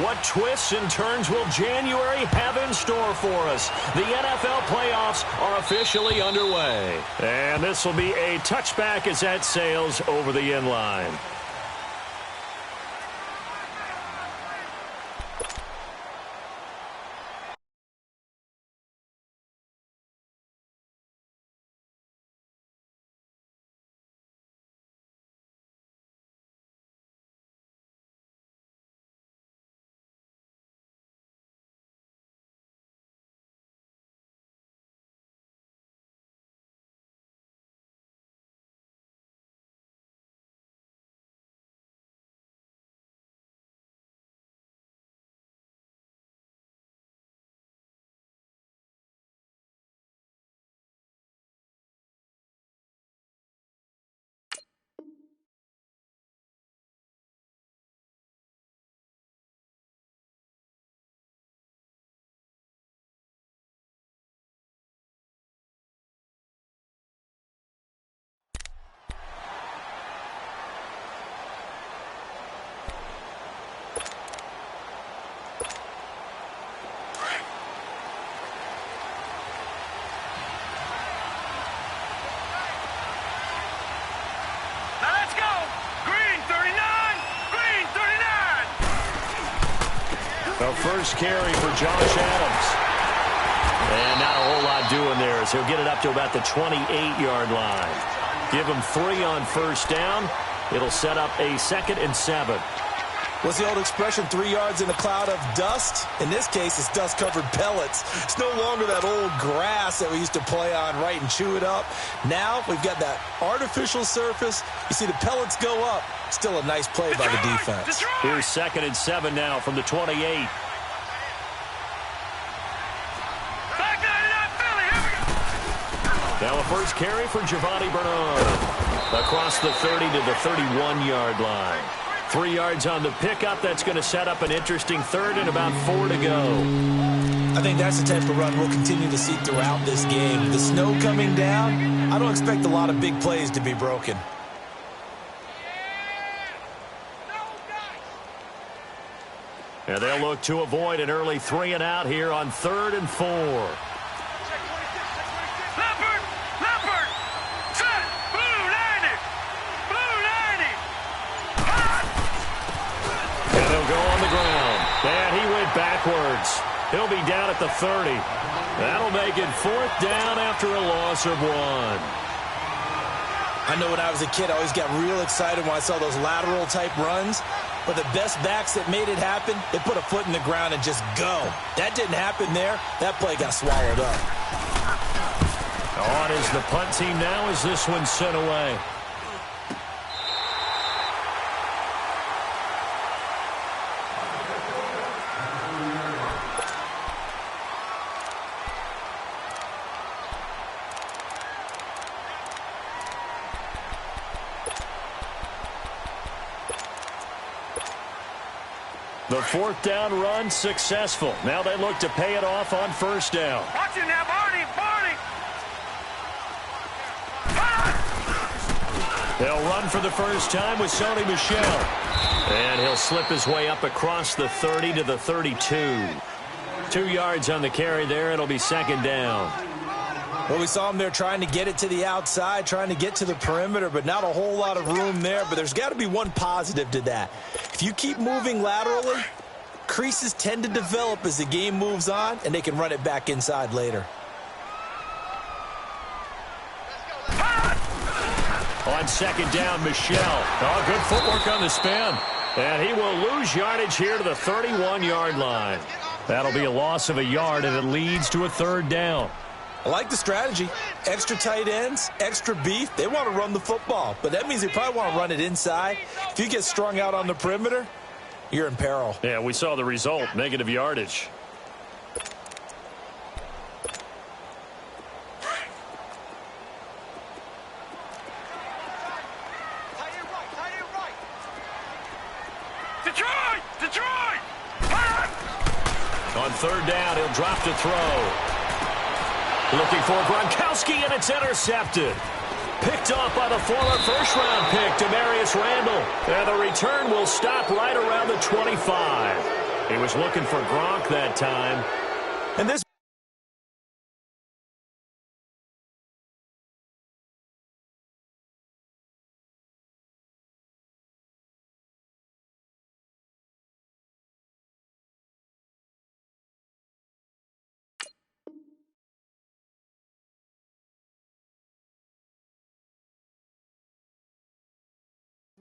What twists and turns will January have in store for us? The NFL playoffs are officially underway. And this will be a touchback as that sails over the end line. The first carry for Josh Adams. And not a whole lot doing there as he'll get it up to about the 28-yard line. Give him 3 on first down. It'll set up a 2nd and 7. What's the old expression, 3 yards in a cloud of dust? In this case, it's dust-covered pellets. It's no longer that old grass that we used to play on, right, and chew it up. Now we've got that artificial surface. You see the pellets go up. Still a nice play by the defense. Here's 2nd and 7 now from the 28. Now a first carry for Giovanni Bernard. Across the 30 to the 31-yard line. 3 yards on the pickup. That's going to set up an interesting 3rd and about 4 to go. I think that's the type of run we'll continue to see throughout this game. The snow coming down, I don't expect a lot of big plays to be broken. And they'll look to avoid an early 3 and out here on 3rd and 4. And he went backwards. He'll be down at the 30. That'll make it 4th down after a loss of 1. I know when I was a kid, I always got real excited when I saw those lateral-type runs. But the best backs that made it happen, they put a foot in the ground and just go. That didn't happen there. That play got swallowed up. On is the punt team now as this one's sent away. The 4th down run successful. Now they look to pay it off on first down. Watch him now, Barney. They'll run for the first time with Sony Michel. And he'll slip his way up across the 30 to the 32. 2 yards on the carry there. It'll be 2nd down. Well, we saw him there trying to get it to the outside, trying to get to the perimeter, but not a whole lot of room there. But there's got to be one positive to that. If you keep moving laterally, creases tend to develop as the game moves on, and they can run it back inside later. On 2nd down, Michel. Oh, good footwork on the spin. And he will lose yardage here to the 31-yard line. That'll be a loss of a yard, and it leads to a 3rd down. I like the strategy. Extra tight ends, extra beef. They want to run the football, but that means they probably want to run it inside. If you get strung out on the perimeter, you're in peril. Yeah, we saw the result, negative yardage. Detroit! On 3rd down, he'll drop to throw. Looking for Gronkowski, and it's intercepted. Picked off by the former first-round pick, Damarius Randall. And the return will stop right around the 25. He was looking for Gronk that time. And this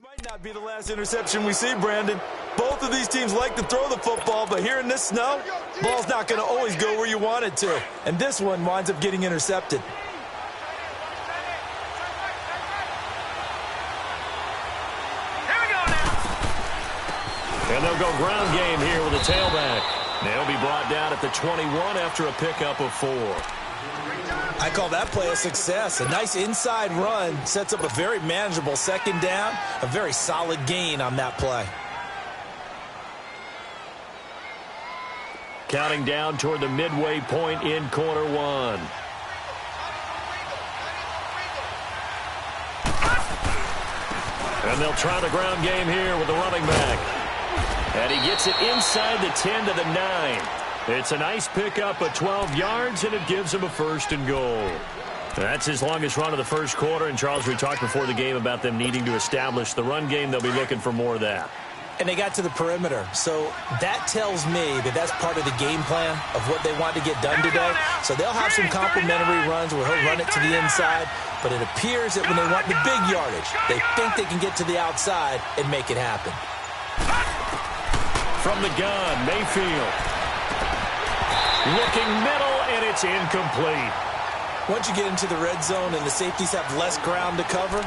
might not be the last interception we see, Brandon. Both of these teams like to throw the football, but here in this snow, ball's not going to always go where you want it to. And this one winds up getting intercepted. Here we go now. And they'll go ground game here with a tailback. They'll be brought down at the 21 after a pickup of 4. I call that play a success. A nice inside run sets up a very manageable second down, a very solid gain on that play. Counting down toward the midway point in quarter 1. And they'll try the ground game here with the running back. And he gets it inside the 10 to the 9. It's a nice pickup of 12 yards, and it gives him a 1st and goal. That's his longest run of the first quarter. And, Charles, we talked before the game about them needing to establish the run game. They'll be looking for more of that. And they got to the perimeter. So that tells me that that's part of the game plan of what they want to get done today. So they'll have some complimentary runs where he'll run it to the inside. But it appears that when they want the big yardage, they think they can get to the outside and make it happen. From the gun, Mayfield. Looking middle, and it's incomplete. Once you get into the red zone and the safeties have less ground to cover,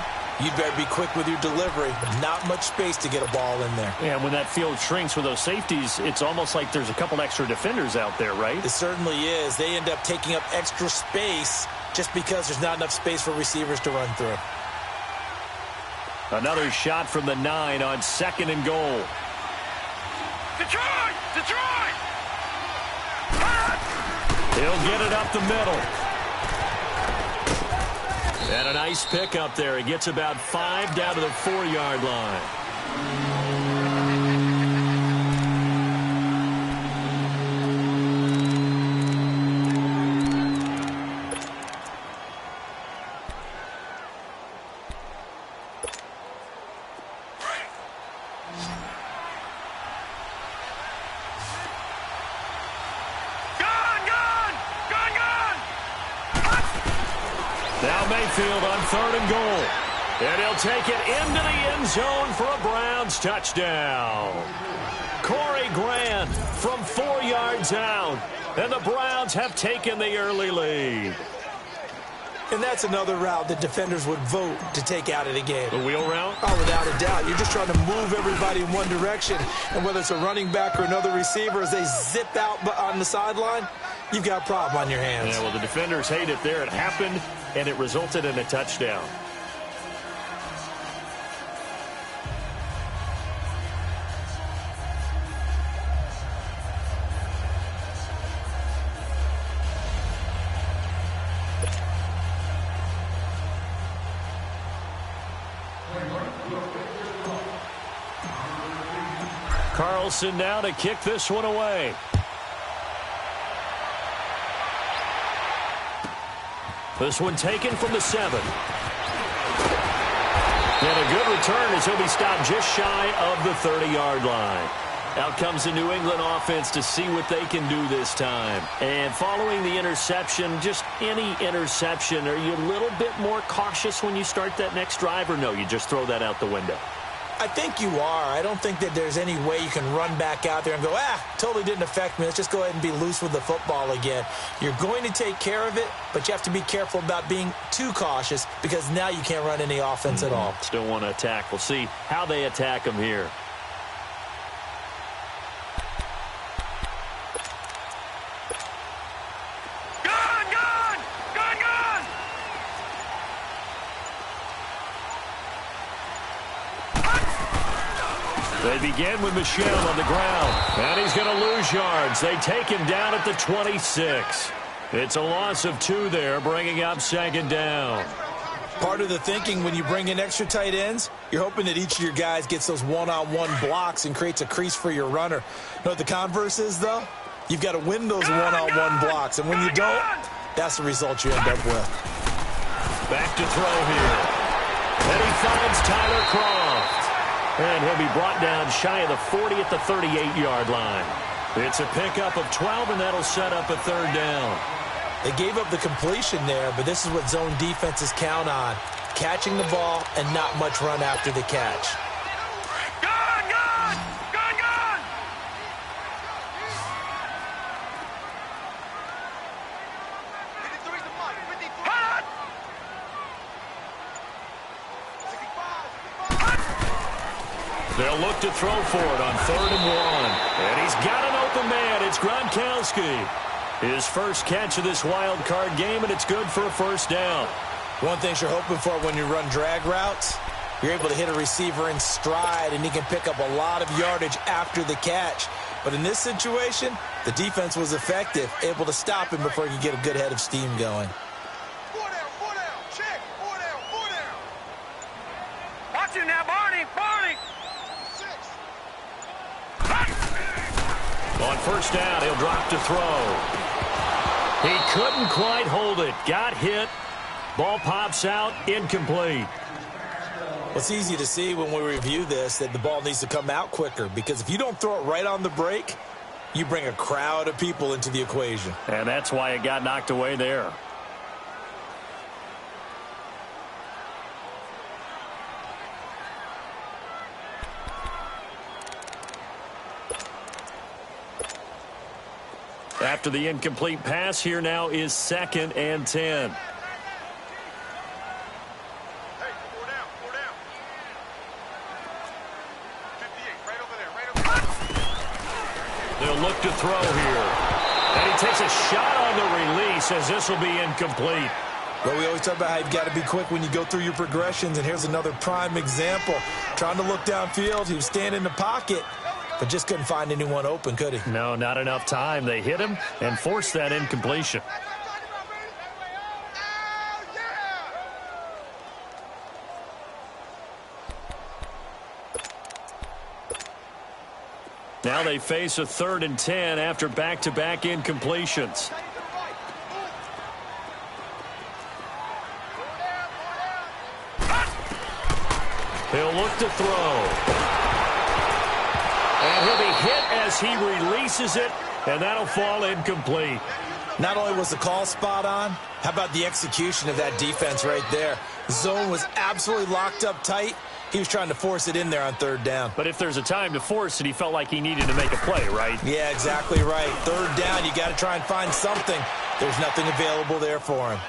you'd better be quick with your delivery. Not much space to get a ball in there. Yeah, when that field shrinks with those safeties, it's almost like there's a couple extra defenders out there, right? It certainly is. They end up taking up extra space just because there's not enough space for receivers to run through. Another shot from the 9 on 2nd and goal. Detroit! Detroit! He'll get it up the middle. And a nice pick up there. He gets about 5 down to the 4-yard line. Now Mayfield on 3rd and goal. And he'll take it into the end zone for a Browns touchdown. Corey Grant from 4 yards out. And the Browns have taken the early lead. And that's another route that defenders would vote to take out of the game. The wheel route? Oh, without a doubt. You're just trying to move everybody in one direction. And whether it's a running back or another receiver, as they zip out on the sideline, you've got a problem on your hands. Yeah, well, the defenders hate it there. It happened, and it resulted in a touchdown. Carlson now to kick this one away. This one taken from the 7. And a good return as he'll be stopped just shy of the 30-yard line. Out comes the New England offense to see what they can do this time. And following the interception, just any interception, are you a little bit more cautious when you start that next drive, or no, you just throw that out the window? I think you are. I don't think that there's any way you can run back out there and go, totally didn't affect me. Let's just go ahead and be loose with the football again. You're going to take care of it, but you have to be careful about being too cautious because now you can't run any offense at all. Still want to attack. We'll see how they attack them here. They begin with Michel on the ground, and he's going to lose yards. They take him down at the 26. It's a loss of 2 there, bringing up 2nd down. Part of the thinking when you bring in extra tight ends, you're hoping that each of your guys gets those one-on-one blocks and creates a crease for your runner. You know what the converse is, though? You've got to win those one-on-one blocks, and when you don't, that's the result you end up with. Back to throw here. And he finds Tyler Kroft. And he'll be brought down shy of the 40 at the 38-yard line. It's a pickup of 12, and that'll set up a third down. They gave up the completion there, but this is what zone defenses count on. Catching the ball and not much run after the catch. Gone, gone! Gone, gone! Hot! They'll look to throw for it on 3rd and 1. And he's got an open man. It's Gronkowski. His first catch of this wild card game, and it's good for a first down. One thing you're hoping for when you run drag routes, you're able to hit a receiver in stride, and he can pick up a lot of yardage after the catch. But in this situation, the defense was effective, able to stop him before he could get a good head of steam going. 4 down, check, 4 down, 4 down. Watch him now, Barney, Barney. 6. On first down, he'll drop to throw. He couldn't quite hold it. Got hit. Ball pops out. Incomplete. Well, it's easy to see when we review this that the ball needs to come out quicker, because if you don't throw it right on the break, you bring a crowd of people into the equation. And that's why it got knocked away there. After the incomplete pass, here now is 2nd and 10. Hey, 4 down, 4 down. 58, right over there, right over there. They'll look to throw here. And he takes a shot on the release as this will be incomplete. Well, we always talk about how you've got to be quick when you go through your progressions, and here's another prime example. Trying to look downfield, he was standing in the pocket, but just couldn't find anyone open, could he? No, not enough time. They hit him and forced that incompletion. Now they face a 3rd and 10 after back-to-back incompletions. He'll look to throw. And he'll be hit as he releases it, and that'll fall incomplete. Not only was the call spot on, how about the execution of that defense right there? The zone was absolutely locked up tight. He was trying to force it in there on 3rd down. But if there's a time to force it, he felt like he needed to make a play, right? Yeah, exactly right. 3rd down, you got to try and find something. There's nothing available there for him.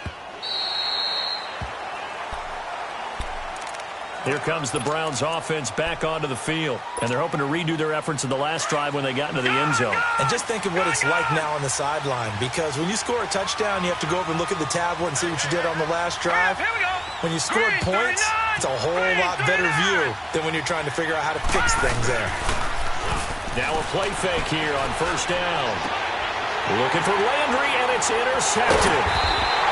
Here comes the Browns offense back onto the field, and they're hoping to redo their efforts in the last drive when they got into the end zone. And just think of what it's like now on the sideline, because when you score a touchdown, you have to go over and look at the tablet and see what you did on the last drive. Here we go. When you scored points, it's a whole lot better view than when you're trying to figure out how to fix things there. Now a play fake here on first down. Looking for Landry, and it's intercepted.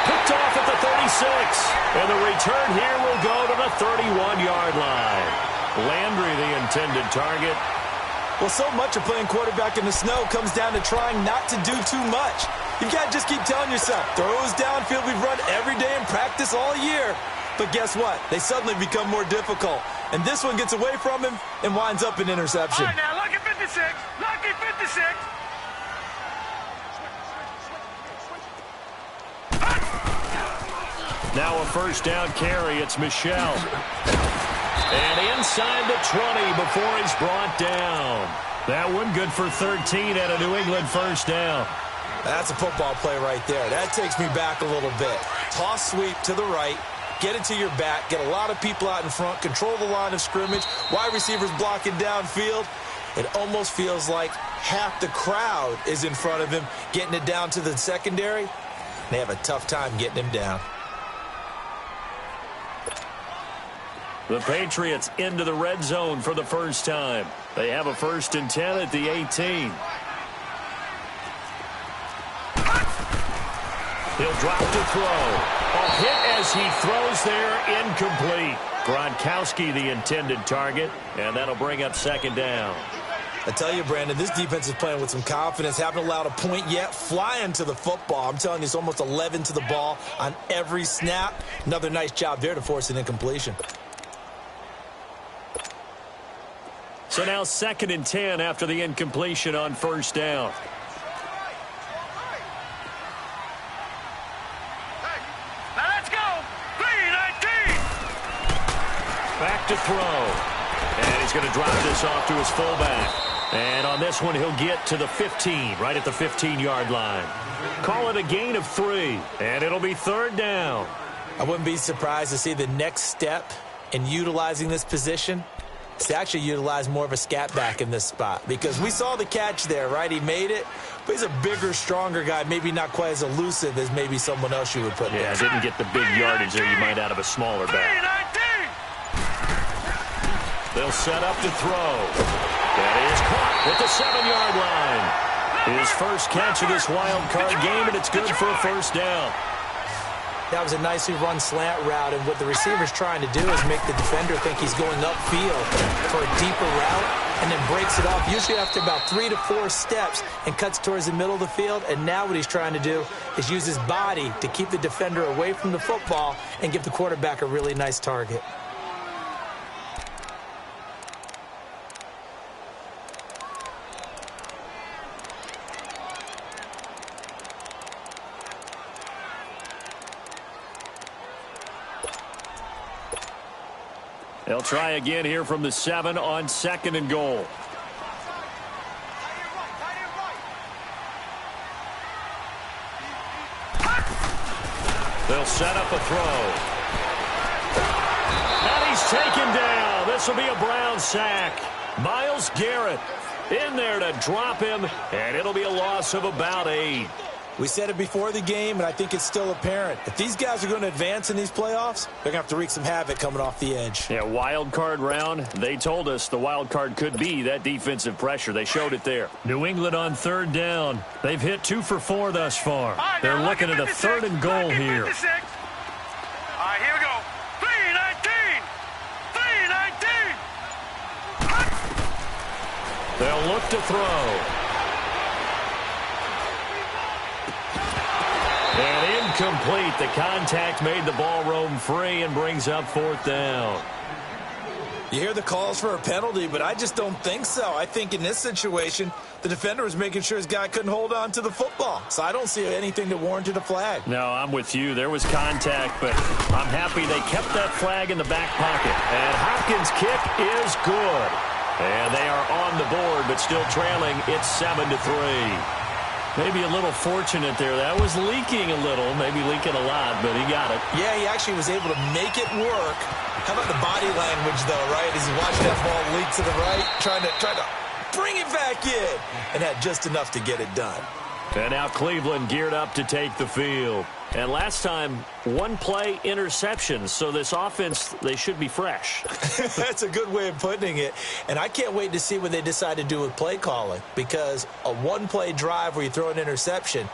Picked off at the 36. And the return here will go to the 31-yard line. Landry, the intended target. Well, so much of playing quarterback in the snow comes down to trying not to do too much. You've got to just keep telling yourself, throws downfield we've run every day in practice all year. But guess what? They suddenly become more difficult. And this one gets away from him and winds up an interception. All right, now, lucky 56. Lucky 56. Now a first down carry. It's Michel. And inside the 20 before he's brought down. That one good for 13 and a New England first down. That's a football play right there. That takes me back a little bit. Toss sweep to the right. Get it to your back. Get a lot of people out in front. Control the line of scrimmage. Wide receivers blocking downfield. It almost feels like half the crowd is in front of him, getting it down to the secondary. They have a tough time getting him down. The Patriots into the red zone for the first time. They have a 1st and 10 at the 18. He'll drop to throw. A hit as he throws there, incomplete. Gronkowski the intended target, and that'll bring up second down. I tell you, Brandon, this defense is playing with some confidence. Haven't allowed a point yet. Flying to the football. I'm telling you, it's almost 11 to the ball on every snap. Another nice job there to force an incompletion. So now 2nd and 10 after the incompletion on first down. Now let's go. 3-19. Back to throw. And he's going to drop this off to his fullback. And on this one, he'll get to the 15, right at the 15-yard line. Call it a gain of 3, and it'll be 3rd down. I wouldn't be surprised to see the next step in utilizing this position is to actually utilize more of a scat back in this spot. Because we saw the catch there, right? He made it, but he's a bigger, stronger guy, maybe not quite as elusive as maybe someone else you would put there. Yeah, didn't get the big yardage there you might out of a smaller back. 3-19. They'll set up to throw. That is caught at the 7-yard line. His first catch of this wild card game, and it's good for a first down. That was a nicely run slant route, and what the receiver's trying to do is make the defender think he's going upfield for a deeper route, and then breaks it off, usually after about 3 to 4 steps, and cuts towards the middle of the field. And now what he's trying to do is use his body to keep the defender away from the football and give the quarterback a really nice target. They'll try again here from the 7 on 2nd and goal. They'll set up a throw. And he's taken down. This will be a Brown sack. Myles Garrett in there to drop him, and it'll be a loss of about 8. We said it before the game, and I think it's still apparent. If these guys are going to advance in these playoffs, they're going to have to wreak some havoc coming off the edge. Yeah, wild card round. They told us the wild card could be that defensive pressure. They showed it there. New England on 3rd down. They've hit 2 for 4 thus far. They're looking at a 3rd and goal here. 56. All right, here we go. 3-19. 3-19. They'll look to throw. And incomplete. The contact made the ball roam free and brings up 4th down. You hear the calls for a penalty, but I just don't think so. I think in this situation, the defender was making sure his guy couldn't hold on to the football. So I don't see anything that warranted a flag. No, I'm with you. There was contact, but I'm happy they kept that flag in the back pocket. And Hopkins' kick is good. And they are on the board, but still trailing. It's 7-3. Maybe a little fortunate there. That was leaking a little, maybe leaking a lot, but he got it. Yeah, he actually was able to make it work. How about the body language, though, right? As he watched that ball leak to the right, trying to bring it back in, and had just enough to get it done. And now Cleveland geared up to take the field. And last time, 1-play interception. So this offense, they should be fresh. That's a good way of putting it. And I can't wait to see what they decide to do with play calling. Because a 1-play drive where you throw an interception,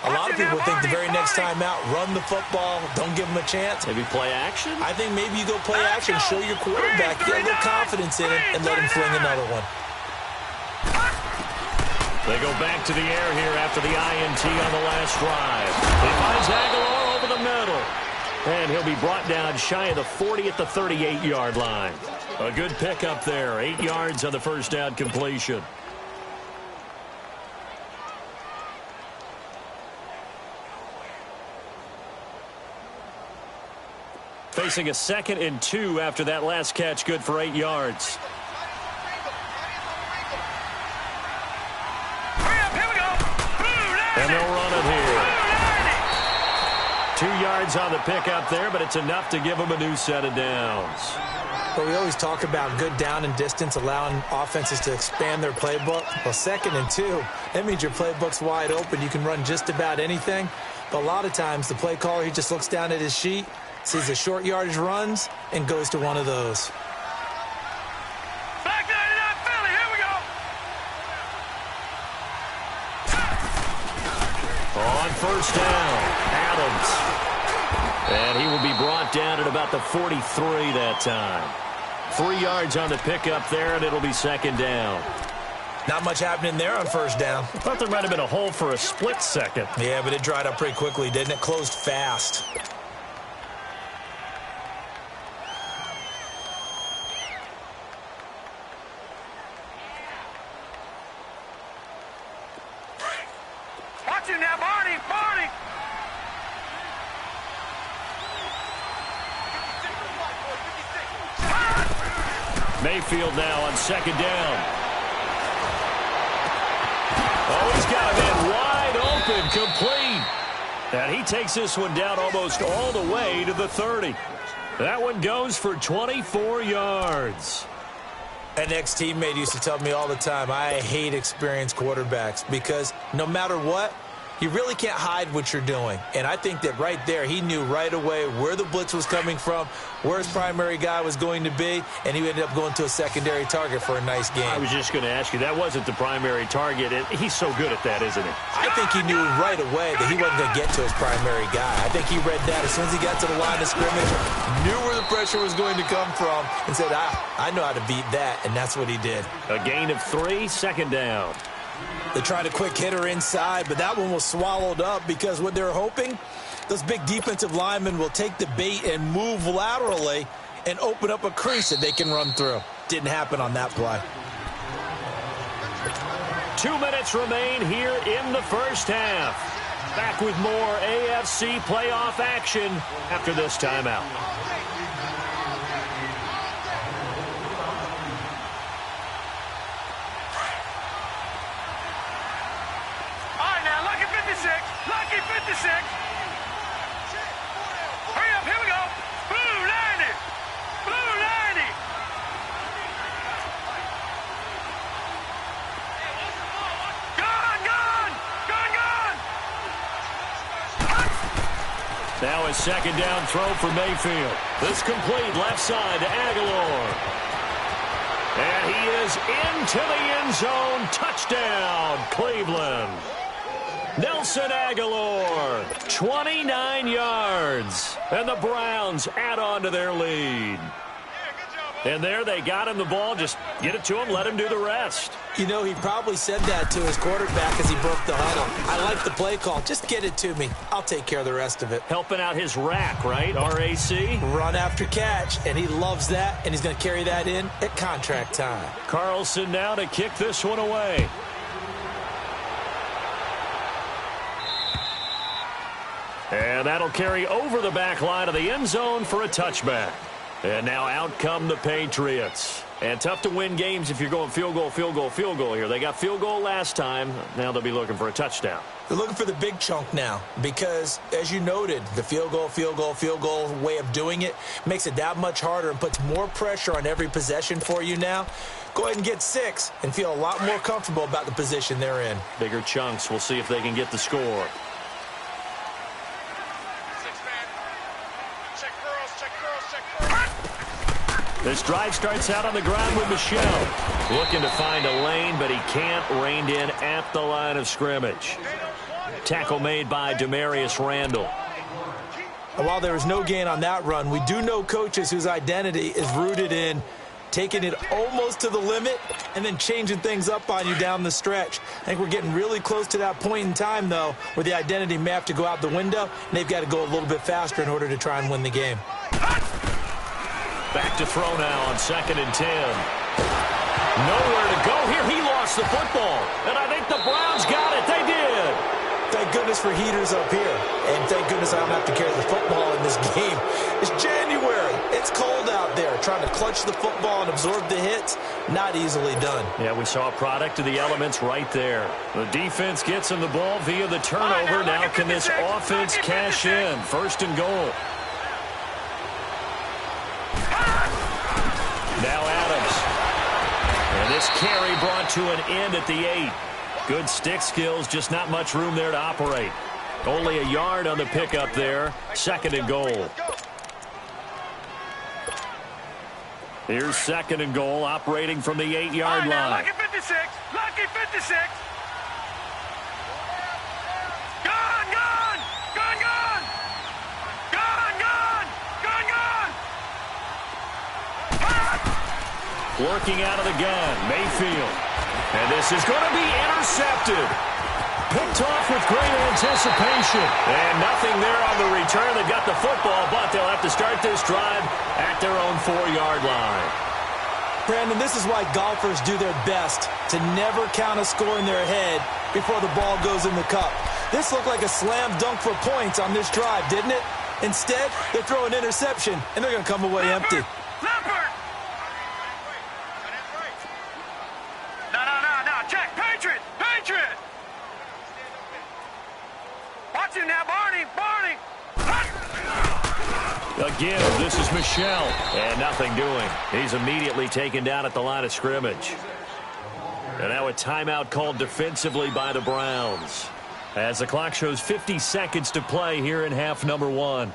a lot of people think the very next time out, run the football, don't give them a chance. Maybe play action? I think maybe you go play action, show your quarterback, get a little confidence in it, and let him fling another one. They go back to the air here after the INT on the last drive. He finds Aguilar over the middle. And he'll be brought down shy of the 40 at the 38-yard line. A good pickup there. 8 yards on the first down completion. Facing a 2nd and 2 after that last catch, good for 8 yards. And they'll run it here. 2 yards on the pickup there, but it's enough to give them a new set of downs. But we always talk about good down and distance, allowing offenses to expand their playbook. Well, 2nd and 2, that means your playbook's wide open. You can run just about anything. But a lot of times, the play caller, he just looks down at his sheet, sees the short yardage runs, and goes to one of those. Back 99 Philly, here we go. On first down, And he will be brought down at about the 43 that time. 3 yards on the pickup there, and it'll be second down. Not much happening there on first down. I thought there might have been a hole for a split second. Yeah, but it dried up pretty quickly, didn't it? Closed fast. Watch him now, Barney! Barney! Mayfield now on second down. Oh, he's got a man wide open, complete. And he takes this one down almost all the way to the 30. That one goes for 24 yards. An ex-teammate used to tell me all the time, I hate experienced quarterbacks because no matter what, you really can't hide what you're doing. And I think that right there, he knew right away where the blitz was coming from, where his primary guy was going to be, and he ended up going to a secondary target for a nice game. I was just going to ask you, that wasn't the primary target. He's so good at that, isn't he? I think he knew right away that he wasn't going to get to his primary guy. I think he read that as soon as he got to the line of scrimmage, knew where the pressure was going to come from, and said, I know how to beat that, and that's what he did. A gain of 3, second down. They tried a quick hitter inside, but that one was swallowed up because what they're hoping, those big defensive linemen will take the bait and move laterally and open up a crease that they can run through. Didn't happen on that play. 2 minutes remain here in the first half. Back with more AFC playoff action after this timeout. Lucky 56. Hurry up, here we go. Blue 90. Blue 90. Gone, gone. Gone, gone. Now a second down throw for Mayfield. This complete left side to Aguilar. And he is into the end zone. Touchdown, Cleveland. Nelson Aguilar, 29 yards. And the Browns add on to their lead. And there they got him the ball. Just get it to him, let him do the rest. You know, he probably said that to his quarterback as he broke the huddle. I like the play call. Just get it to me. I'll take care of the rest of it. Helping out his rack, right? R-A-C? Run after catch, and he loves that, and he's going to carry that in at contract time. Carlson now to kick this one away. And that'll carry over the back line of the end zone for a touchback. And now out come the Patriots. And tough to win games if you're going field goal, field goal, field goal here. They got field goal last time. Now they'll be looking for a touchdown. They're looking for the big chunk now because, as you noted, the field goal, field goal, field goal way of doing it makes it that much harder and puts more pressure on every possession for you now. Go ahead and get 6 and feel a lot more comfortable about the position they're in. Bigger chunks. We'll see if they can get the score. This drive starts out on the ground with Michel. Looking to find a lane, but he can't. Reined in at the line of scrimmage. Tackle made by Demarius Randall. And while there was no gain on that run, we do know coaches whose identity is rooted in taking it almost to the limit and then changing things up on you down the stretch. I think we're getting really close to that point in time, though, where the identity may have to go out the window, and they've got to go a little bit faster in order to try and win the game. Back to throw now on 2nd and 10. Nowhere to go here. He lost the football. And I think the Browns got it. They did. Thank goodness for heaters up here. And thank goodness I don't have to carry the football in this game. It's January. It's cold out there. Trying to clutch the football and absorb the hits, not easily done. Yeah, we saw a product of the elements right there. The defense gets him the ball via the turnover. Now can this offense cash in? 1st and goal. Now Adams. And this carry brought to an end at the 8. Good stick skills, just not much room there to operate. Only a yard on the pickup there. 2nd and goal. Here's 2nd and goal, operating from the 8-yard line. Lucky 56. Lucky 56. Gone, gone. Gone, gone. Gone, gone. Working out of the gun, Mayfield. And this is going to be intercepted. Picked off with great anticipation. And nothing there on the return. They got the football, but they'll have to start this drive at their own 4-yard line. Brandon, this is why golfers do their best to never count a score in their head before the ball goes in the cup. This looked like a slam dunk for points on this drive, didn't it? Instead, they throw an interception, and they're going to come away empty. Leopard! No. Check. Patriot! Watch him now, Barney! Again, this is Michelle. And nothing doing. He's immediately taken down at the line of scrimmage. And now a timeout called defensively by the Browns, as the clock shows 50 seconds to play here in half number 1.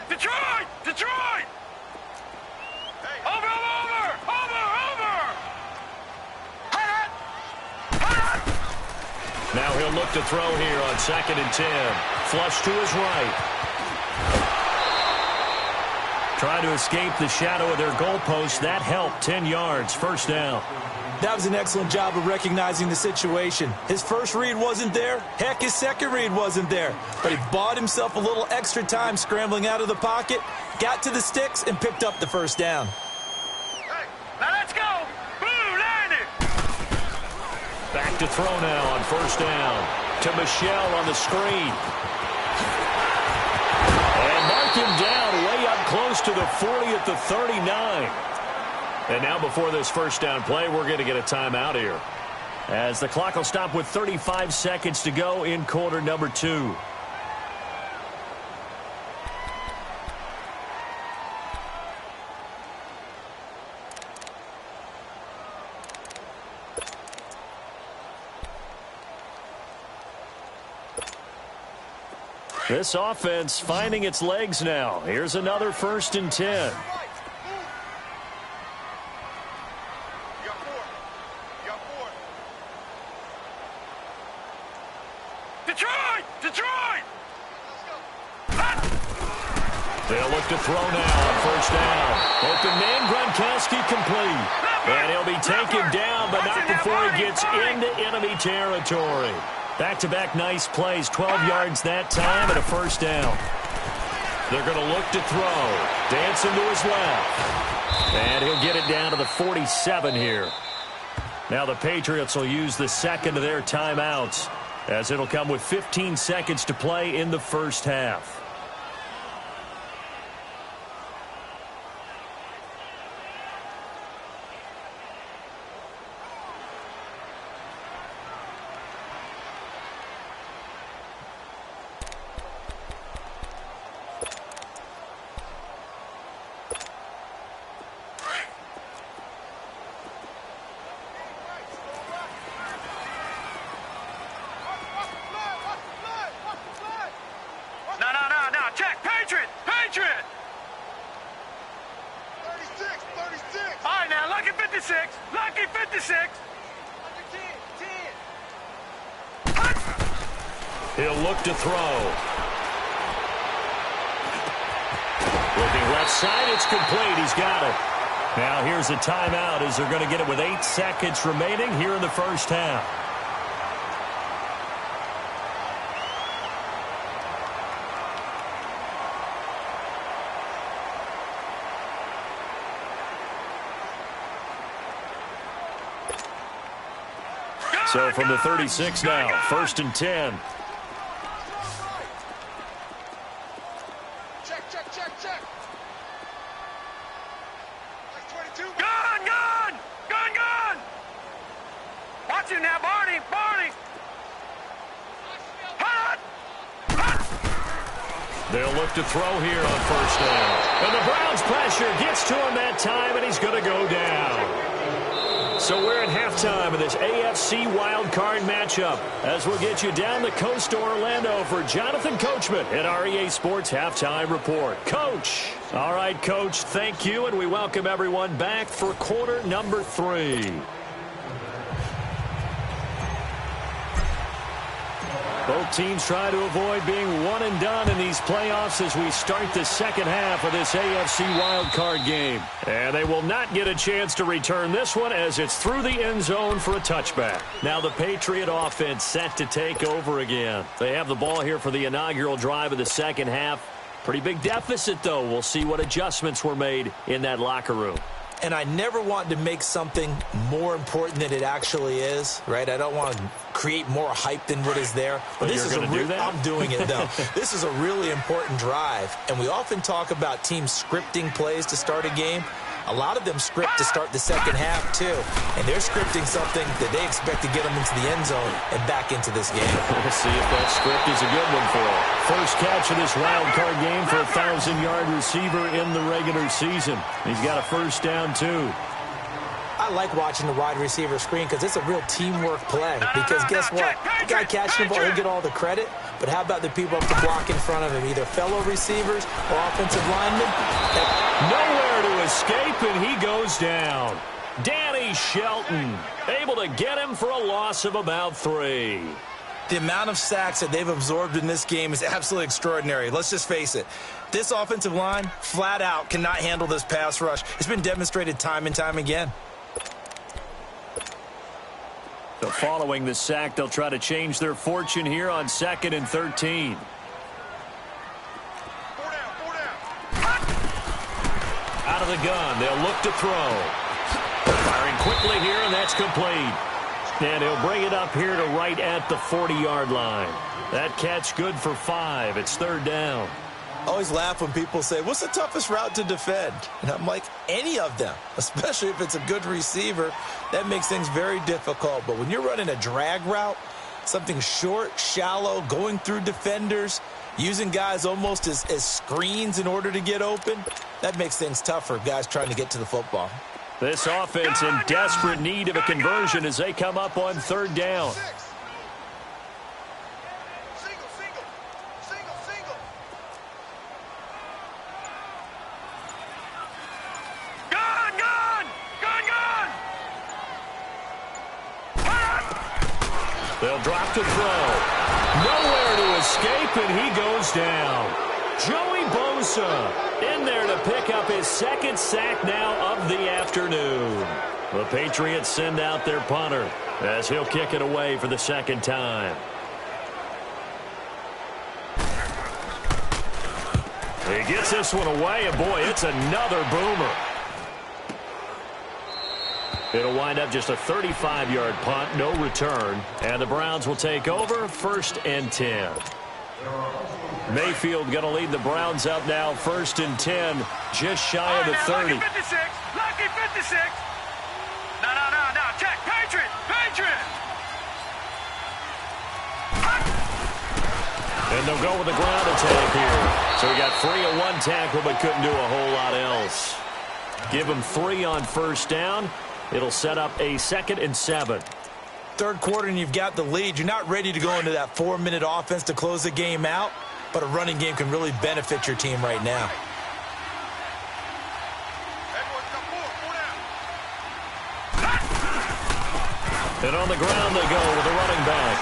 Detroit! Over! Now he'll look to throw here on 2nd and 10. Flush to his right. Trying to escape the shadow of their goalpost. That helped. 10 yards. First down. That was an excellent job of recognizing the situation. His first read wasn't there. Heck, his second read wasn't there. But he bought himself a little extra time scrambling out of the pocket, got to the sticks, and picked up the first down. Hey, now let's go! Blue, landed! Back to throw now on first down. To Michelle on the screen. And marked him down way up close to the 40 at the 39. And now before this first down play, we're going to get a timeout here, as the clock will stop with 35 seconds to go in quarter number 2. This offense finding its legs now. Here's another 1st and 10. Detroit! They'll look to throw now on first down. Open man, Gronkowski complete. And he'll be taken down, but not before he gets into enemy territory. Back-to-back nice plays, 12 yards that time and a first down. They're going to look to throw. Dancing to his left. And he'll get it down to the 47 here. Now the Patriots will use the second of their timeouts, as it'll come with 15 seconds to play in the first half. No. Check. Patriot! 36. All right, now, lucky 56. Lucky 56. He'll look to throw. Looking left side, it's complete. He's got it. Now here's a timeout, as they're going to get it with 8 seconds remaining here in the first half. So from the 36 now, 1st and 10. Check. Like 22. Gun! Watch him now, Barney! Hot! They'll look to throw here on first down. And the Browns pressure gets to him that time, and he's going to go down. So we're at halftime of this AFC wildcard matchup, as we'll get you down the coast to Orlando for Jonathan Coachman at our EA Sports Halftime Report. Coach. All right, Coach, thank you, and we welcome everyone back for quarter number 3. Both teams try to avoid being one and done in these playoffs as we start the second half of this AFC wildcard game. And they will not get a chance to return this one as it's through the end zone for a touchback. Now the Patriot offense set to take over again. They have the ball here for the inaugural drive of the second half. Pretty big deficit, though. We'll see what adjustments were made in that locker room. And I never want to make something more important than it actually is, right? I don't want to create more hype than what is there. But this is going to do that? I'm doing it, though. This is a really important drive. And we often talk about teams scripting plays to start a game. A lot of them script to start the second half, too. And they're scripting something that they expect to get them into the end zone and back into this game. We'll see if that script is a good one for them. First catch of this wild card game for a 1,000-yard receiver in the regular season. He's got a first down, too. I like watching the wide receiver screen because it's a real teamwork play. Because guess what? The guy catching the ball, he'll get all the credit. But how about the people up the block in front of him, either fellow receivers or offensive linemen? Nowhere to escape, and he goes down. Danny Shelton able to get him for a loss of about 3. The amount of sacks that they've absorbed in this game is absolutely extraordinary. Let's just face it. This offensive line, flat out, cannot handle this pass rush. It's been demonstrated time and time again. So following the sack, they'll try to change their fortune here on 2nd and 13. Out of the gun, they'll look to throw. Firing quickly here, and that's complete. And he'll bring it up here to right at the 40-yard line. That catch good for 5. It's 3rd down. I always laugh when people say, what's the toughest route to defend? And I'm like, any of them, especially if it's a good receiver. That makes things very difficult. But when you're running a drag route, something short, shallow, going through defenders, using guys almost as screens in order to get open, that makes things tough for guys trying to get to the football. This offense in desperate need of a conversion as they come up on 3rd down. They'll drop to throw. Nowhere to escape, and he goes down. Joey Bosa in there to pick up his 2nd sack now of the afternoon. The Patriots send out their punter as he'll kick it away for the 2nd time. He gets this one away, and boy, it's another boomer. It'll wind up just a 35-yard punt, no return. And the Browns will take over 1st and 10. Mayfield going to lead the Browns up now 1st and 10, just shy of the 30. Lucky 56. Lucky 56. No. Check. Patriot. And they'll go with the ground attack here. So he got 3 on 1 tackle, but couldn't do a whole lot else. Give him 3 on 1st down. It'll set up a 2nd and 7. 3rd quarter and you've got the lead. You're not ready to go into that 4-minute offense to close the game out, but a running game can really benefit your team right now. And on the ground they go with a running back.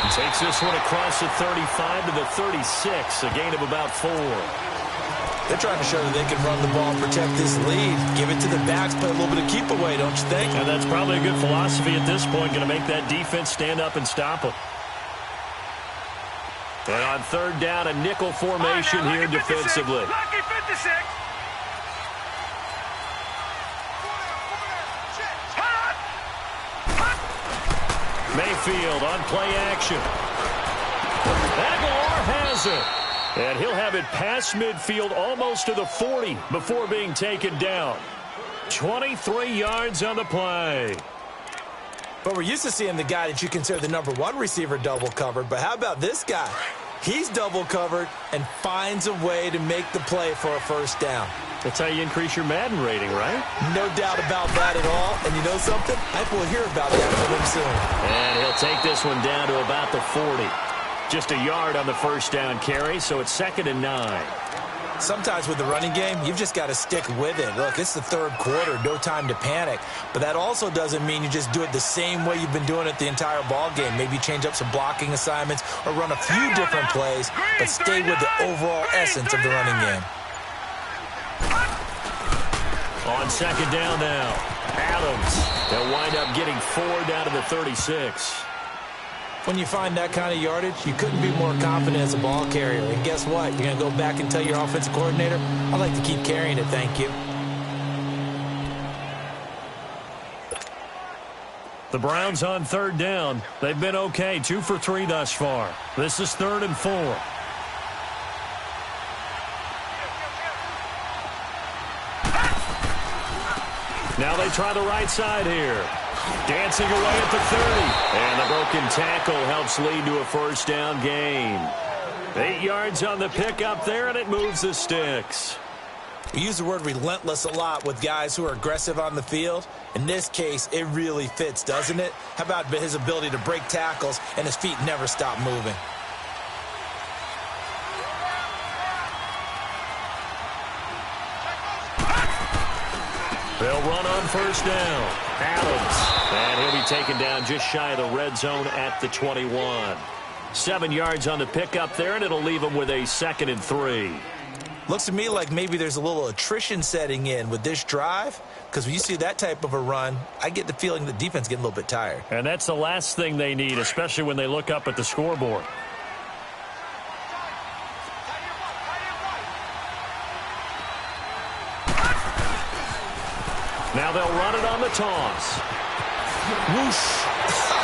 He takes this one across the 35 to the 36, a gain of about 4. They're trying to show that they can run the ball and protect this lead. Give it to the backs, play a little bit of keep away, don't you think? And that's probably a good philosophy at this point, going to make that defense stand up and stop them. And on 3rd down, a nickel formation here defensively. Lucky 56. Mayfield on play action. Aguilar has it. And he'll have it past midfield almost to the 40 before being taken down. 23 yards on the play. But we're used to seeing the guy that you consider the #1 receiver double covered. But how about this guy? He's double covered and finds a way to make the play for a 1st down. That's how you increase your Madden rating, right? No doubt about that at all. And you know something? I think we'll hear about that from him soon. And he'll take this one down to about the 40. Just a yard on the 1st down carry, so it's 2nd and 9. Sometimes with the running game, you've just got to stick with it. Look, it's the third quarter, no time to panic. But that also doesn't mean you just do it the same way you've been doing it the entire ball game. Maybe change up some blocking assignments or run a few different plays, but stay with the overall essence of the running game. On second down now, Adams. They'll wind up getting 4 down to the 36. When you find that kind of yardage, you couldn't be more confident as a ball carrier. And guess what? You're going to go back and tell your offensive coordinator, I'd like to keep carrying it, thank you. The Browns on third down. They've been okay, 2 for 3 thus far. This is 3rd and 4. Now they try the right side here. Dancing away at the 30. And the broken tackle helps lead to a first down gain. 8 yards on the pickup there, and it moves the sticks. We use the word relentless a lot with guys who are aggressive on the field. In this case, it really fits, doesn't it? How about his ability to break tackles and his feet never stop moving? They'll run on first down. Adams. And he'll be taken down just shy of the red zone at the 21. 7 yards on the pickup there, and it'll leave him with a 2nd and 3. Looks to me like maybe there's a little attrition setting in with this drive, because when you see that type of a run, I get the feeling the defense getting a little bit tired. And that's the last thing they need, especially when they look up at the scoreboard. Now they'll run it on the toss. Whoosh.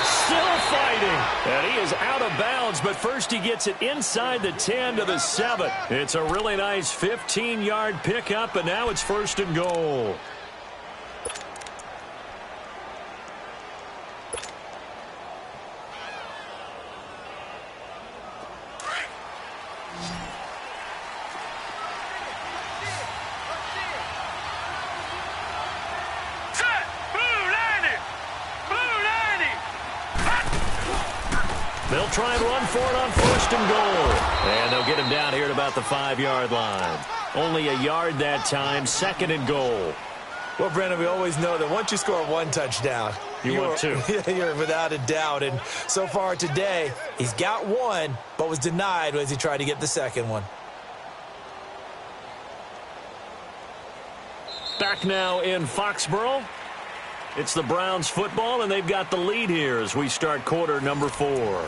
Still fighting. And he is out of bounds, but first he gets it inside the 10 to the 7. It's a really nice 15-yard pickup, and now it's 1st and goal. They'll try and run for it on 1st and goal. And they'll get him down here at about the 5-yard line. Only a yard that time, 2nd and goal. Well, Brandon, we always know that once you score 1 touchdown, want 2. You're without a doubt. And so far today, he's got 1, but was denied as he tried to get the 2nd one. Back now in Foxborough. It's the Browns football, and they've got the lead here as we start quarter number 4.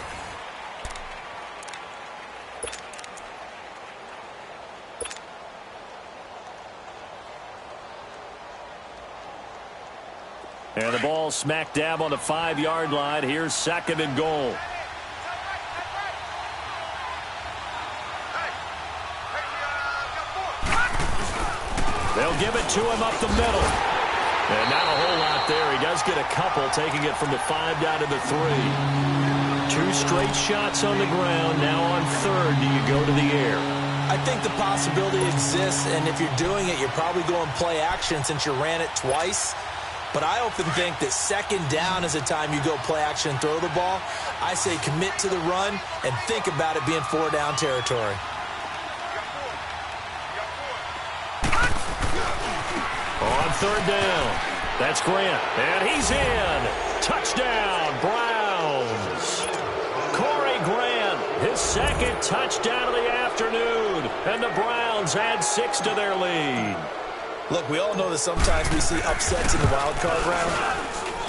And the ball smack dab on the 5-yard line. Here's 2nd and goal. They'll give it to him up the middle. And not a whole lot there. He does get a couple, taking it from the 5 down to the 3. 2 straight shots on the ground. Now on 3rd, do you go to the air? I think the possibility exists, and if you're doing it, you're probably going play action since you ran it twice. But I often think that 2nd down is the time you go play action and throw the ball. I say commit to the run and think about it being 4-down territory. On 3rd down, that's Grant, and he's in. Touchdown, Browns. Corey Grant, his 2nd touchdown of the afternoon, and the Browns add 6 to their lead. Look, we all know that sometimes we see upsets in the wild card round,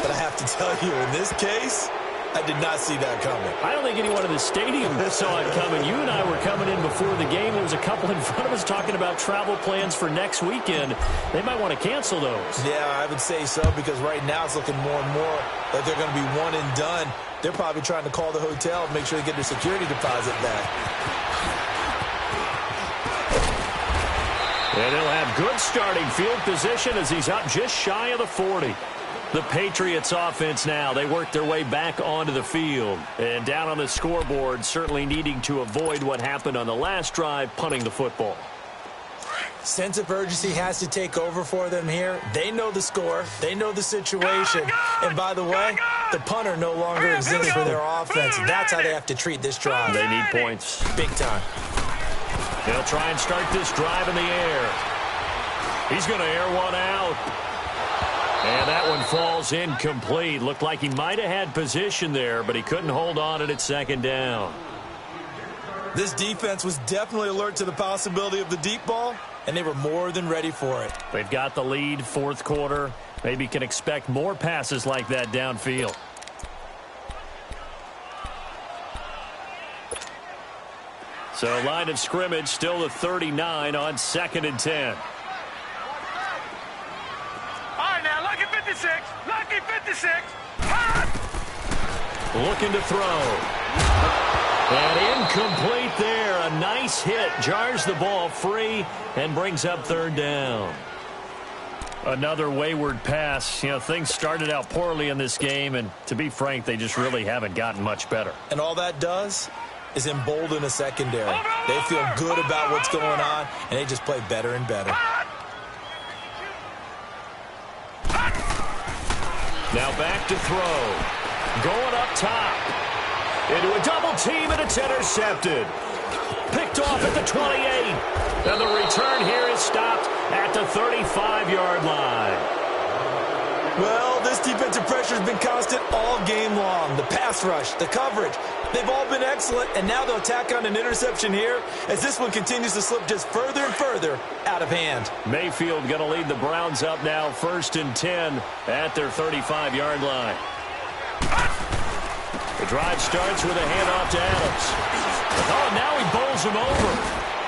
but I have to tell you, in this case, I did not see that coming. I don't think anyone in the stadium saw it coming. You and I were coming in before the game. There was a couple in front of us talking about travel plans for next weekend. They might want to cancel those. Yeah, I would say so, because right now it's looking more and more like they're going to be one and done. They're probably trying to call the hotel and make sure they get their security deposit back. And they'll have good starting field position as he's up just shy of the 40. The Patriots offense now, they work their way back onto the field. And down on the scoreboard, certainly needing to avoid what happened on the last drive, punting the football. Sense of urgency has to take over for them here. They know the score. They know the situation. And by the way, the punter no longer exists for their offense. That's how they have to treat this drive. They need points. Big time. They'll try and start this drive in the air. He's going to air one out. And that one falls incomplete. Looked like he might have had position there, but he couldn't hold on at second down. This defense was definitely alert to the possibility of the deep ball, and they were more than ready for it. They've got the lead, fourth quarter. Maybe can expect more passes like that downfield. So line of scrimmage still the 39 on 2nd and 10. All right, now, lucky 56. Lucky 56. Looking to throw. And incomplete there. A nice hit. Jars the ball free and brings up 3rd down. Another wayward pass. You know, things started out poorly in this game, and to be frank, they just really haven't gotten much better. And all that does is embolden a secondary. They feel good about what's going on, and they just play better and better. Now back to throw. Going up top. Into a double team, and it's intercepted. Picked off at the 28. And the return here is stopped at the 35-yard line. Well, this defensive pressure has been constant all game long. The pass rush, the coverage, they've all been excellent, and now they'll tack on an interception here as this one continues to slip just further and further out of hand. Mayfield going to lead the Browns up now, 1st and 10 at their 35-yard line. The drive starts with a handoff to Adams. Oh, now he bowls him over.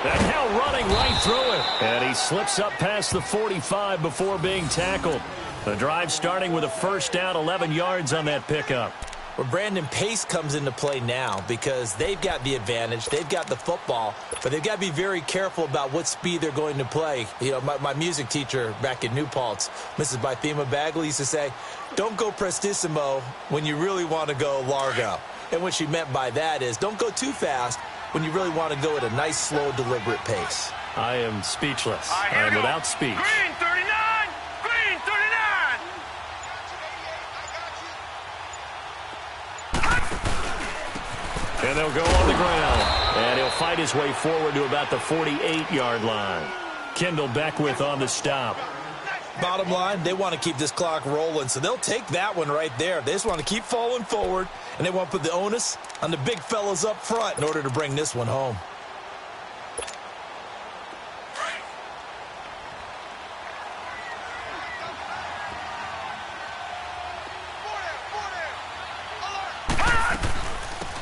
And now running right through it. And he slips up past the 45 before being tackled. The drive starting with a 1st down, 11 yards on that pickup. Well, Brandon, pace comes into play now because they've got the advantage. They've got the football, but they've got to be very careful about what speed they're going to play. You know, my music teacher back in New Paltz, Mrs. Bythema Bagley, used to say, don't go prestissimo when you really want to go largo. And what she meant by that is don't go too fast when you really want to go at a nice, slow, deliberate pace. I am speechless. I am without speech. Green 39. Green 39. And they'll go on the ground. And he'll fight his way forward to about the 48-yard line. Kendall Beckwith on the stop. Bottom line, they want to keep this clock rolling, so they'll take that one right there. They just want to keep falling forward, and they want to put the onus on the big fellas up front in order to bring this one home.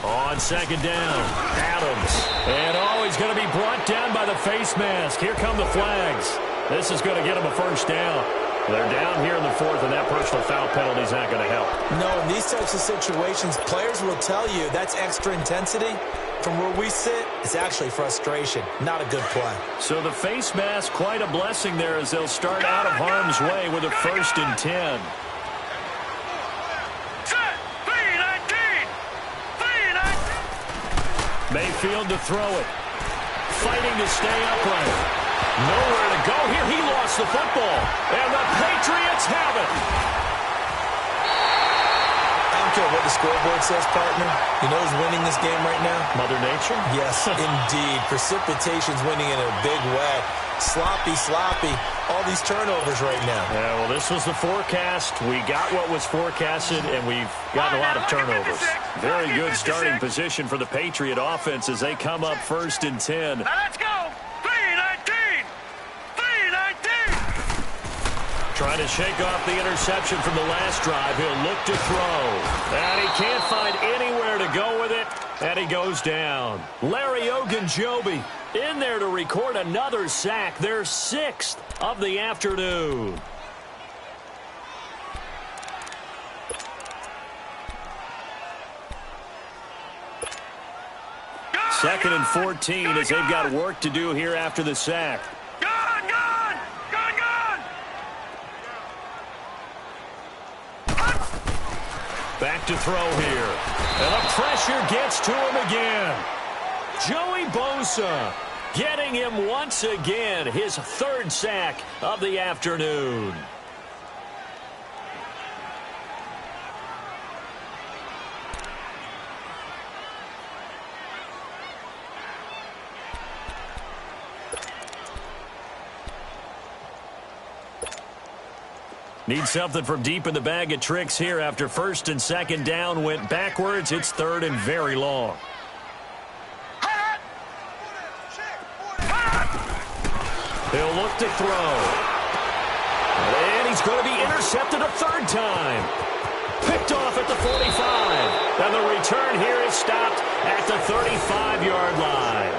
On 2nd down, Adams. And he's going to be brought down by the face mask. Here come the flags. This is going to get him a 1st down. They're down here in the 4th, and that personal foul penalty is not going to help. No, in these types of situations, players will tell you that's extra intensity. From where we sit, it's actually frustration, not a good play. So the face mask, quite a blessing there as they'll start out of harm's way with a 1st and 10. Mayfield to throw it. Fighting to stay upright. Nowhere to go here. He lost the football. And the Patriots have it. I don't care what the scoreboard says, partner. You know who's winning this game right now? Mother Nature? Yes, indeed. Precipitation's winning in a big way. Sloppy, sloppy. All these turnovers right now. Yeah, well, this was the forecast. We got what was forecasted, and we've gotten a lot of turnovers. Very good starting position for the Patriot offense as they come up 1st and 10. Now let's go. 3-19. 3-19. Trying to shake off the interception from the last drive. He'll look to throw. And he can't find anywhere to go with it. And he goes down. Larry Ogunjobi in there to record another sack. Their 6th of the afternoon. Second and 14 as they've got work to do here after the sack. Gone, gone. Gone, gone. Back to throw here. And the pressure gets to him again. Joey Bosa getting him once again. His 3rd sack of the afternoon. Need something from deep in the bag of tricks here after first and second down went backwards. It's third and very long. He'll look to throw. And he's going to be intercepted a third time. Picked off at the 45. And the return here is stopped at the 35-yard line.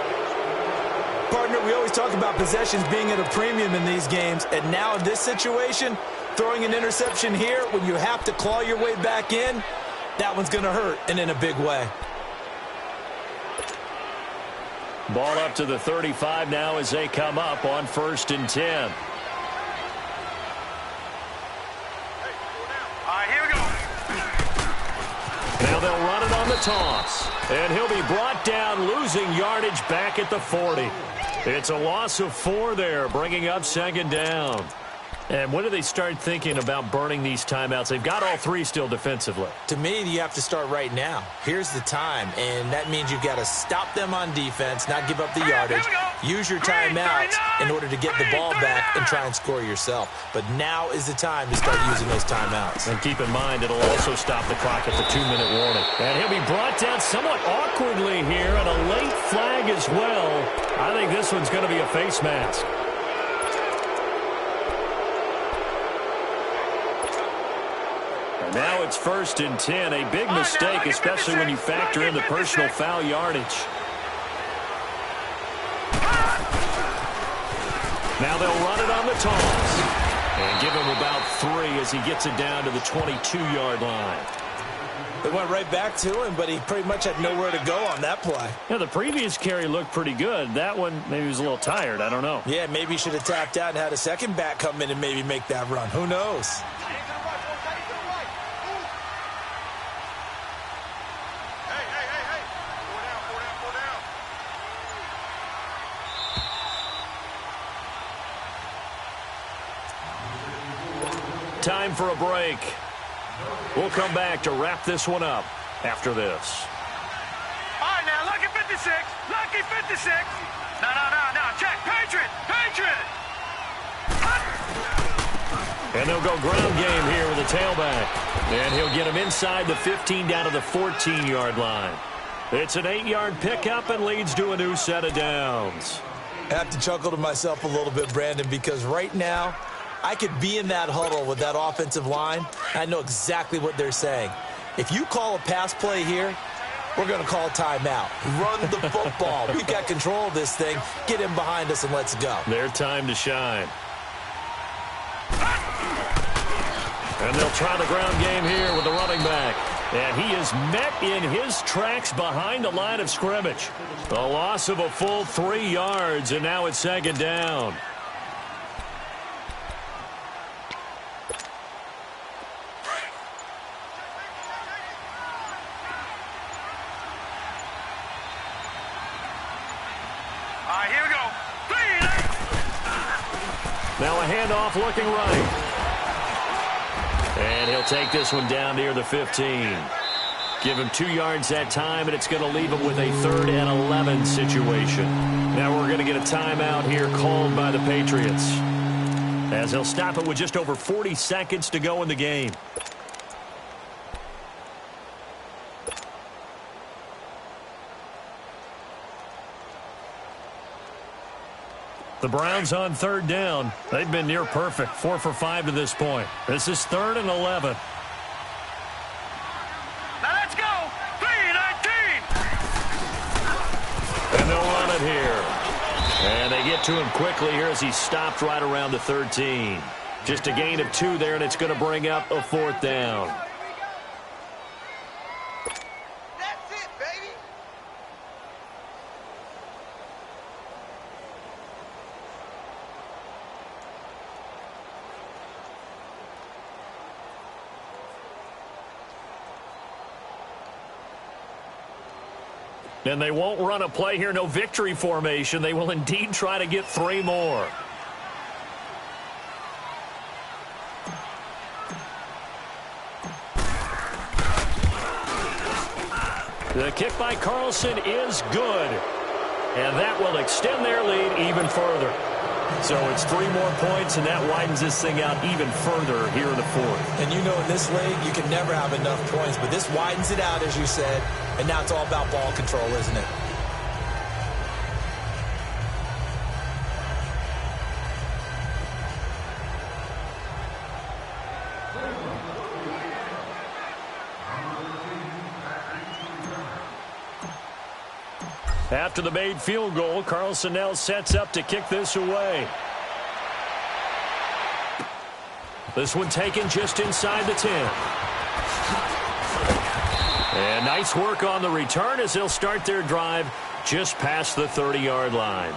Partner, we always talk about possessions being at a premium in these games. And now in this situation, throwing an interception here when you have to claw your way back in, that one's going to hurt, and in a big way. Ball up to the 35 now as they come up on 1st and 10. All right, here we go. Now they'll run it on the toss. And he'll be brought down, losing yardage back at the 40. It's a loss of 4 there, bringing up 2nd down. And when do they start thinking about burning these timeouts? They've got all 3 still defensively. To me, you have to start right now. Here's the time, and that means you've got to stop them on defense, not give up the yardage, use your timeouts in order to get the ball back and try and score yourself. But now is the time to start using those timeouts. And keep in mind, it'll also stop the clock at the 2-minute warning. And he'll be brought down somewhat awkwardly here, and a late flag as well. I think this one's going to be a face mask. Now it's 1st and 10. A big mistake, especially when you factor in the personal foul yardage. Now they'll run it on the toss. And give him about 3 as he gets it down to the 22-yard line. They went right back to him, but he pretty much had nowhere to go on that play. Yeah, the previous carry looked pretty good. That one, maybe he was a little tired. I don't know. Yeah, maybe he should have tapped out and had a second back come in and maybe make that run. Who knows? Time for a break. We'll come back to wrap this one up after this. All right, now, lucky 56. Lucky 56. No. Check. Patriot. And they'll go ground game here with a tailback. And he'll get him inside the 15 down to the 14-yard line. It's an 8-yard pickup and leads to a new set of downs. I have to chuckle to myself a little bit, Brandon, because right now, I could be in that huddle with that offensive line. I know exactly what they're saying. If you call a pass play here, we're going to call a timeout. Run the football. We've got control of this thing. Get him behind us and let's go. Their time to shine. And they'll try the ground game here with the running back. And he is met in his tracks behind the line of scrimmage. A loss of a full 3 yards, and now it's 2nd down. Now a handoff looking right. And he'll take this one down near the 15. Give him 2 yards that time, and it's going to leave him with a 3rd and 11 situation. Now we're going to get a timeout here called by the Patriots, as he'll stop it with just over 40 seconds to go in the game. The Browns on 3rd down. They've been near perfect, 4 for 5 to this point. This is 3rd and 11. Now let's go. 3-19. And they'll run it here. And they get to him quickly here as he stopped right around the 13. Just a gain of 2 there, and it's going to bring up a 4th down. That's it, baby. And they won't run a play here, no victory formation. They will indeed try to get 3 more. The kick by Carlson is good. And that will extend their lead even further. So it's 3 more points, and that widens this thing out even further here in the fourth. And you know in this league, you can never have enough points, but this widens it out, as you said, and now it's all about ball control, isn't it? After the made field goal, Carlson now sets up to kick this away. This one taken just inside the 10. And nice work on the return as they'll start their drive just past the 30-yard line.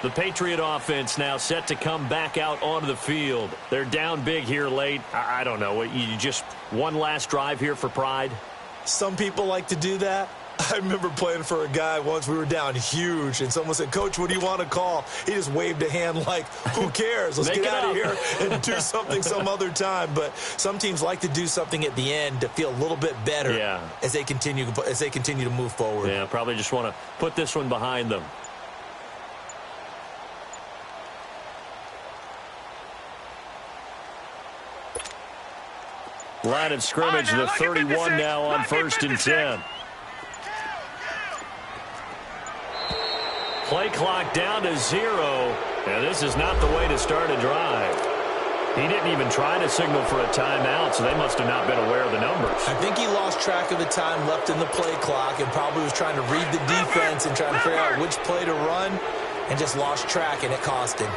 The Patriot offense now set to come back out onto the field. They're down big here late. I don't know. You just one last drive here for pride? Some people like to do that. I remember playing for a guy once. We were down huge, and someone said, "Coach, what do you want to call?" He just waved a hand like, who cares? Let's get out of here and do something some other time. But some teams like to do something at the end to feel a little bit better as they continue to move forward. Yeah, probably just want to put this one behind them. Line of scrimmage, the 31 now on 1st and 10. Play clock down to 0, and this is not the way to start a drive. He didn't even try to signal for a timeout, so they must have not been aware of the numbers. I think he lost track of the time left in the play clock and probably was trying to read the defense and trying to figure out which play to run and just lost track, and it cost him.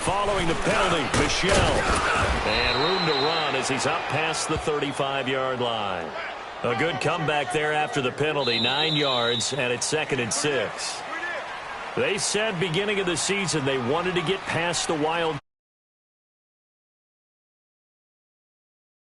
Following the penalty, Michel. And room to run as he's up past the 35-yard line. A good comeback there after the penalty, 9 yards, and it's 2nd and 6. They said beginning of the season they wanted to get past the Wild